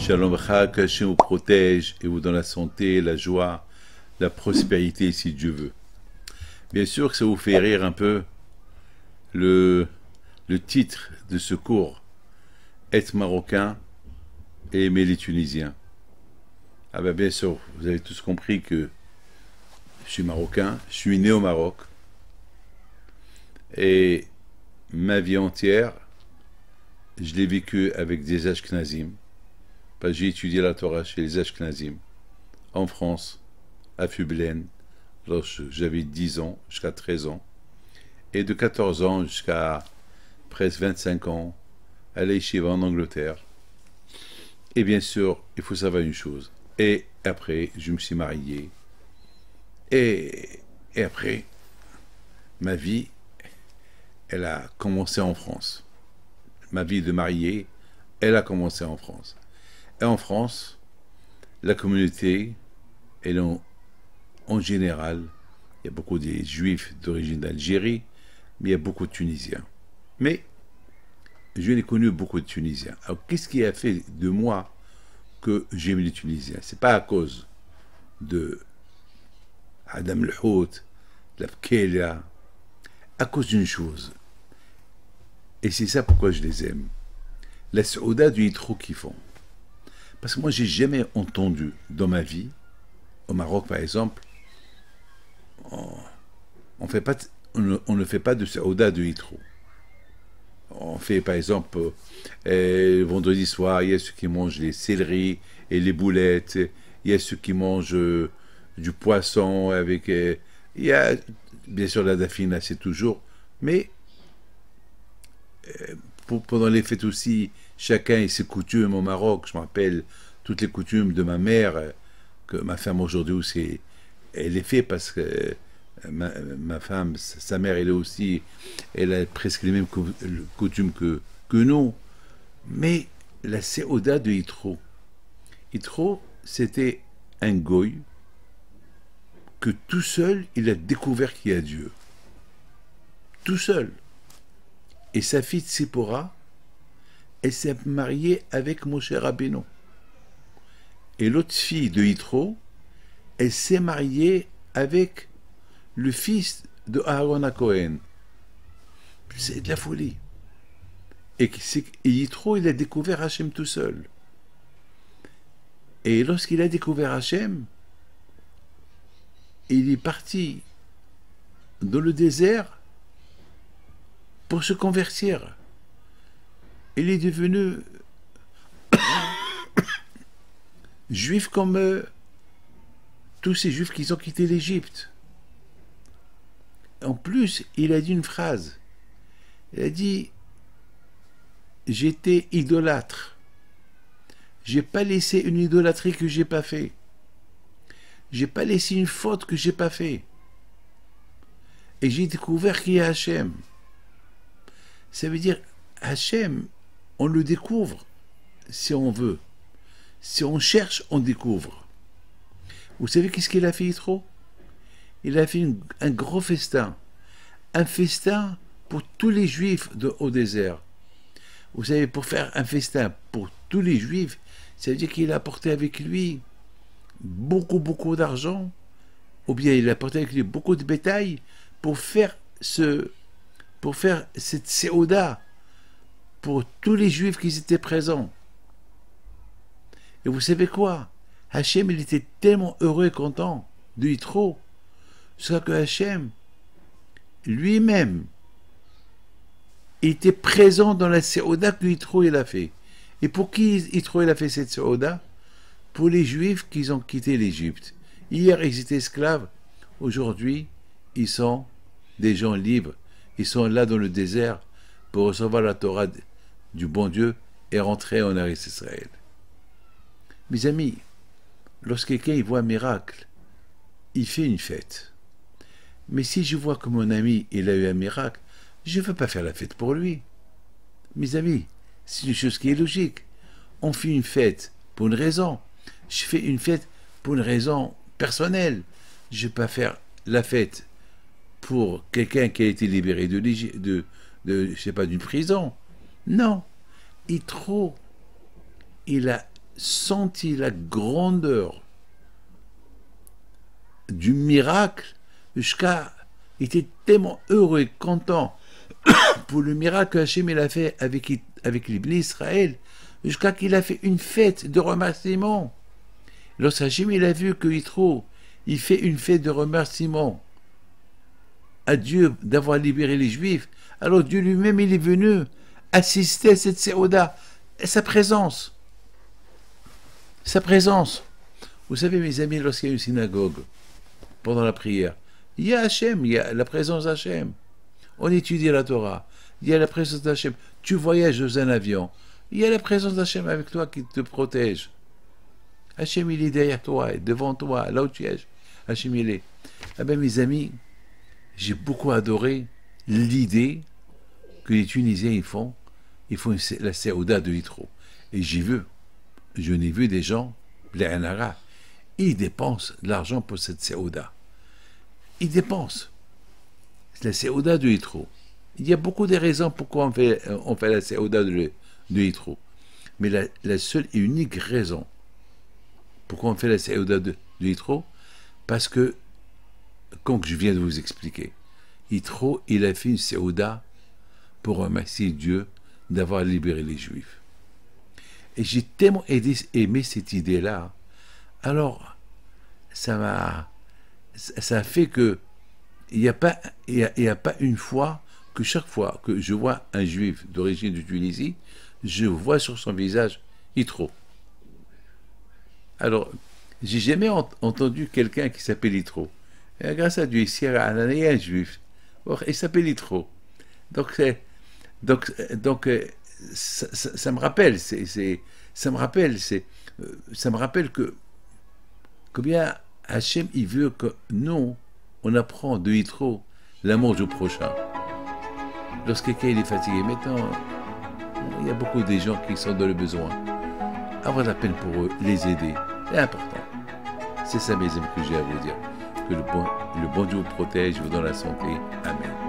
Shalom Chag, que Hachem vous protège et vous donne la santé, la joie, la prospérité si Dieu veut. Bien sûr que ça vous fait rire un peu le titre de ce cours, être marocain et aimer les Tunisiens. Ah ben bien sûr, vous avez tous compris que je suis marocain, je suis né au Maroc et ma vie entière, je l'ai vécue avec des Ashkenazim. J'ai étudié la Torah chez les Ashkenazim en France, à Fublen, lorsque j'avais 10 ans jusqu'à 13 ans, et de 14 ans jusqu'à presque 25 ans à l'Yeshiva en Angleterre. Et bien sûr, il faut savoir une chose. Et après, je me suis marié. Et après, ma vie, elle a commencé en France. Ma vie de marié, elle a commencé en France. Et en France, la communauté, elle en général, il y a beaucoup de juifs d'origine d'Algérie, mais il y a beaucoup de Tunisiens. Mais je n'ai connu beaucoup de Tunisiens. Alors, qu'est-ce qui a fait de moi que j'aime les Tunisiens? C'est pas à cause de Adam Lhout, de la Pkelia, à cause d'une chose. Et c'est ça pourquoi je les aime. La Saouda du Yitro qu'ils font. Parce que moi, j'ai jamais entendu dans ma vie, au Maroc par exemple, on ne fait pas de Saouda de Yitro. On fait par exemple, vendredi soir, il y a ceux qui mangent les céleris et les boulettes, il y a ceux qui mangent du poisson avec... il y a bien sûr la dafina, c'est toujours, mais pendant les fêtes aussi, chacun et ses coutumes au Maroc. Je me rappelle toutes les coutumes de ma mère, que ma femme aujourd'hui aussi, elle les fait parce que ma femme, sa mère, elle est aussi, elle a presque les mêmes coutumes que nous. Mais la Séoda de Yitro, c'était un goy que tout seul, il a découvert qu'il y a Dieu. Tout seul. Et sa fille Tsipora, elle s'est mariée avec Moshe Rabbeinu. Et l'autre fille de Yitro, elle s'est mariée avec le fils de Aaron Cohen. C'est de la folie. Et Yitro, il a découvert Hachem tout seul. Et lorsqu'il a découvert Hachem, il est parti dans le désert pour se convertir. Il est devenu juif comme tous ces juifs qui ont quitté l'Égypte. En plus, il a dit une phrase. Il a dit « J'étais idolâtre. J'ai pas laissé une idolâtrie que j'ai pas fait. J'ai pas laissé une faute que j'ai pas fait. Et j'ai découvert qui est Hachem. » Ça veut dire, Hachem, on le découvre si on veut. Si on cherche, on découvre. Vous savez qu'est-ce qu'il a fait, Yitro? Il a fait un gros festin. Un festin pour tous les juifs au désert. Vous savez, pour faire un festin pour tous les juifs, ça veut dire qu'il a apporté avec lui beaucoup d'argent, ou bien il a apporté avec lui beaucoup de bétail pour faire cette séoda pour tous les juifs qui étaient présents. Et vous savez quoi? Hachem, il était tellement heureux et content de Yitro, soit que Hachem, lui-même, il était présent dans la séoda que Yitro il a fait. Et pour qui Yitro il a fait cette séoda? Pour les juifs qui ont quitté l'Égypte. Hier, ils étaient esclaves. Aujourd'hui, ils sont des gens libres. Ils sont là dans le désert pour recevoir la Torah du bon Dieu et rentrer en Eretz Israël. Mes amis, lorsque quelqu'un voit un miracle, il fait une fête. Mais si je vois que mon ami il a eu un miracle, je ne veux pas faire la fête pour lui. Mes amis, c'est une chose qui est logique. On fait une fête pour une raison. Je fais une fête pour une raison personnelle. Je ne vais pas faire la fête pour quelqu'un qui a été libéré je sais pas, d'une prison. Non. Yitro, il a senti la grandeur du miracle, jusqu'à, il était tellement heureux et content pour le miracle que Hachem il a fait avec les bénis Israël, jusqu'à qu'il a fait une fête de remerciement. Lorsque Hachem il a vu que Yitro, il fait une fête de remerciement à Dieu d'avoir libéré les Juifs, alors Dieu lui-même il est venu assister à cette séoda, sa présence. Sa présence. Vous savez mes amis, lorsqu'il y a une synagogue, pendant la prière, il y a Hachem, il y a la présence d'Hachem. On étudie la Torah, il y a la présence d'Hachem. Tu voyages dans un avion, il y a la présence d'Hachem avec toi qui te protège. Hachem il est derrière toi, devant toi, là où tu es. Hachem il est. Ah ben mes amis, j'ai beaucoup adoré l'idée que les Tunisiens ils font la séouda de Yitro. Et je n'ai vu des gens, les Anara, ils dépensent de l'argent pour cette séouda. Ils dépensent. C'est la séouda de Yitro. Il y a beaucoup de raisons pourquoi on fait la séouda de Yitro. Mais la seule et unique raison pourquoi on fait la séouda de Yitro, parce que, comme je viens de vous expliquer, Yitro, il a fait une séouda pour remercier Dieu d'avoir libéré les Juifs. Et j'ai tellement aimé cette idée-là. Alors, ça a fait que il n'y a pas une fois que chaque fois que je vois un Juif d'origine de Tunisie, je vois sur son visage Yitro. Alors, j'ai jamais entendu quelqu'un qui s'appelle Yitro. Et grâce à Dieu, ici, il y a un Juif. Il s'appelle Yitro. Donc, ça me rappelle, ça me rappelle que combien Hachem il veut que nous on apprend de Yitro l'amour du prochain. Lorsque quelqu'un est fatigué, maintenant il y a beaucoup de gens qui sont dans le besoin. Avoir la peine pour eux, les aider, c'est important. C'est ça mes amis que j'ai à vous dire. Que le bon Dieu vous protège, vous donne la santé. Amen.